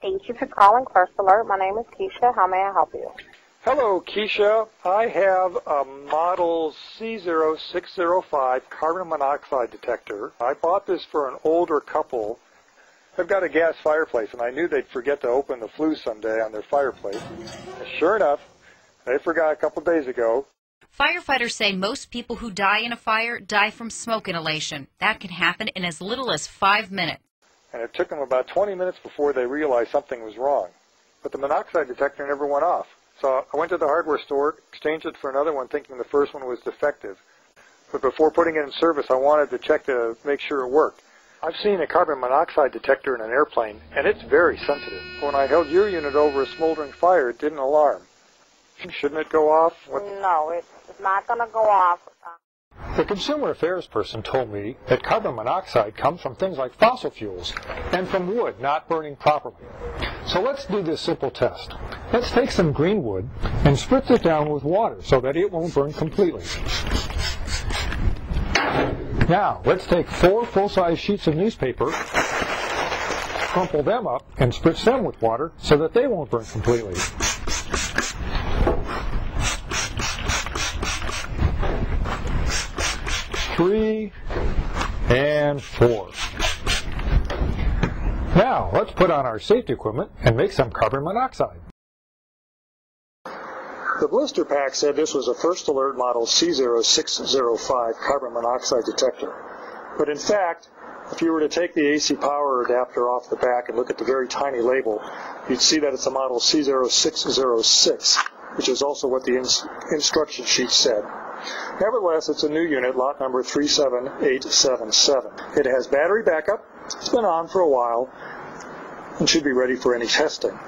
Thank you for calling First Alert. My name is Keisha. How may I help you? Hello, Keisha. I have a model C0605 carbon monoxide detector. I bought this for an older couple. They've got a gas fireplace, and I knew they'd forget to open the flue someday on their fireplace. And sure enough, they forgot a couple days ago. Firefighters say most people who die in a fire die from smoke inhalation. That can happen in as little as 5 minutes. And it took them about 20 minutes before they realized something was wrong. But the monoxide detector never went off. So I went to the hardware store, exchanged it for another one, thinking the first one was defective. But before putting it in service, I wanted to check to make sure it worked. I've seen a carbon monoxide detector in an airplane, and it's very sensitive. When I held your unit over a smoldering fire, it didn't alarm. Shouldn't it go off? No, it's not going to go off. The consumer affairs person told me that carbon monoxide comes from things like fossil fuels and from wood not burning properly. So let's do this simple test. Let's take some green wood and spritz it down with water so that it won't burn completely. Now, let's take 4 full-size sheets of newspaper, crumple them up, and spritz them with water so that they won't burn completely. Three and 4. Now, let's put on our safety equipment and make some carbon monoxide. The blister pack said this was a First Alert model C0605 carbon monoxide detector. But in fact, if you were to take the AC power adapter off the back and look at the very tiny label, you'd see that it's a model C0606, which is also what the instruction sheet said. Nevertheless, it's a new unit, lot number 37877. It has battery backup, it's been on for a while, and should be ready for any testing.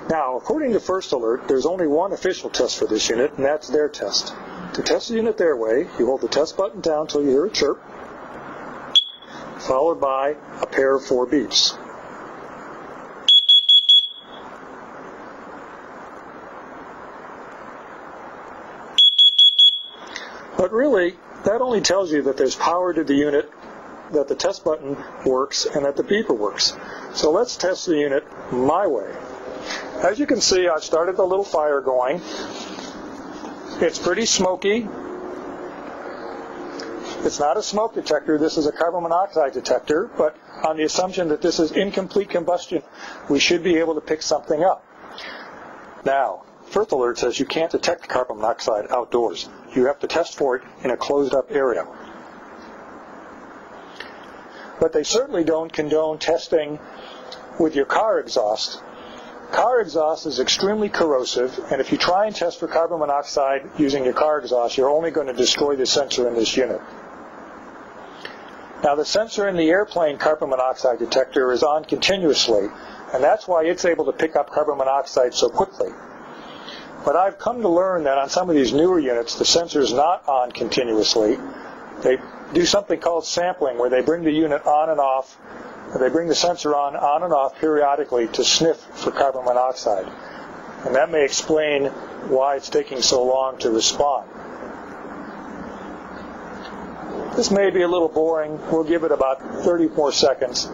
Now, according to First Alert, there's only one official test for this unit, and that's their test. To test the unit their way, you hold the test button down until you hear a chirp, followed by a pair of 4 beeps. But really, that only tells you that there's power to the unit, that the test button works, and that the beeper works. So let's test the unit my way. As you can see, I've started the little fire going. It's pretty smoky. It's not a smoke detector. This is a carbon monoxide detector, but on the assumption that this is incomplete combustion, we should be able to pick something up. Now, First Alert says you can't detect carbon monoxide outdoors. You have to test for it in a closed-up area. But they certainly don't condone testing with your car exhaust. Car exhaust is extremely corrosive, and if you try and test for carbon monoxide using your car exhaust, you're only going to destroy the sensor in this unit. Now, the sensor in the airplane carbon monoxide detector is on continuously, and that's why it's able to pick up carbon monoxide so quickly. But I've come to learn that on some of these newer units, the sensor is not on continuously. They do something called sampling, where they bring the unit on and off, or they bring the sensor on and off periodically to sniff for carbon monoxide. And that may explain why it's taking so long to respond. This may be a little boring. We'll give it about 30 more seconds.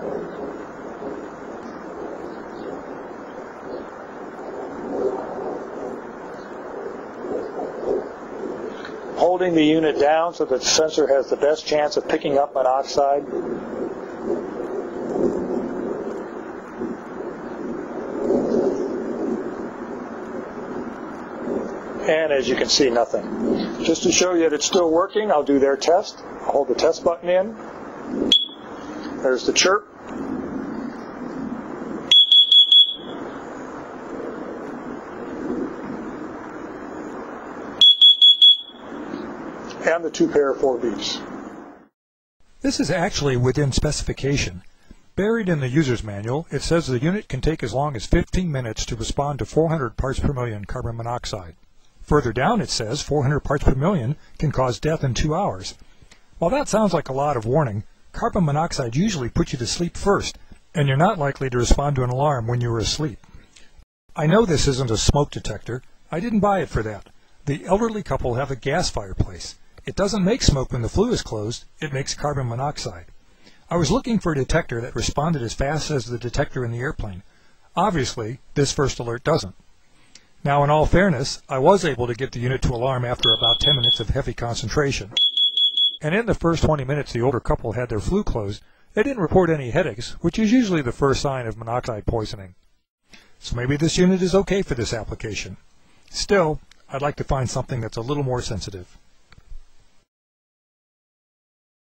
Holding the unit down so that the sensor has the best chance of picking up monoxide. And as you can see, nothing. Just to show you that it's still working, I'll do their test. I'll hold the test button in. There's the chirp. And the 2 pair of 4 beeps. This is actually within specification. Buried in the user's manual, it says the unit can take as long as 15 minutes to respond to 400 parts per million carbon monoxide. Further down it says 400 parts per million can cause death in 2 hours. While that sounds like a lot of warning, carbon monoxide usually puts you to sleep first, and you're not likely to respond to an alarm when you are asleep. I know this isn't a smoke detector. I didn't buy it for that. The elderly couple have a gas fireplace. It doesn't make smoke when the flue is closed, it makes carbon monoxide. I was looking for a detector that responded as fast as the detector in the airplane. Obviously, this first alert doesn't. Now, in all fairness, I was able to get the unit to alarm after about 10 minutes of heavy concentration. And in the first 20 minutes the older couple had their flue closed, they didn't report any headaches, which is usually the first sign of monoxide poisoning. So maybe this unit is okay for this application. Still, I'd like to find something that's a little more sensitive.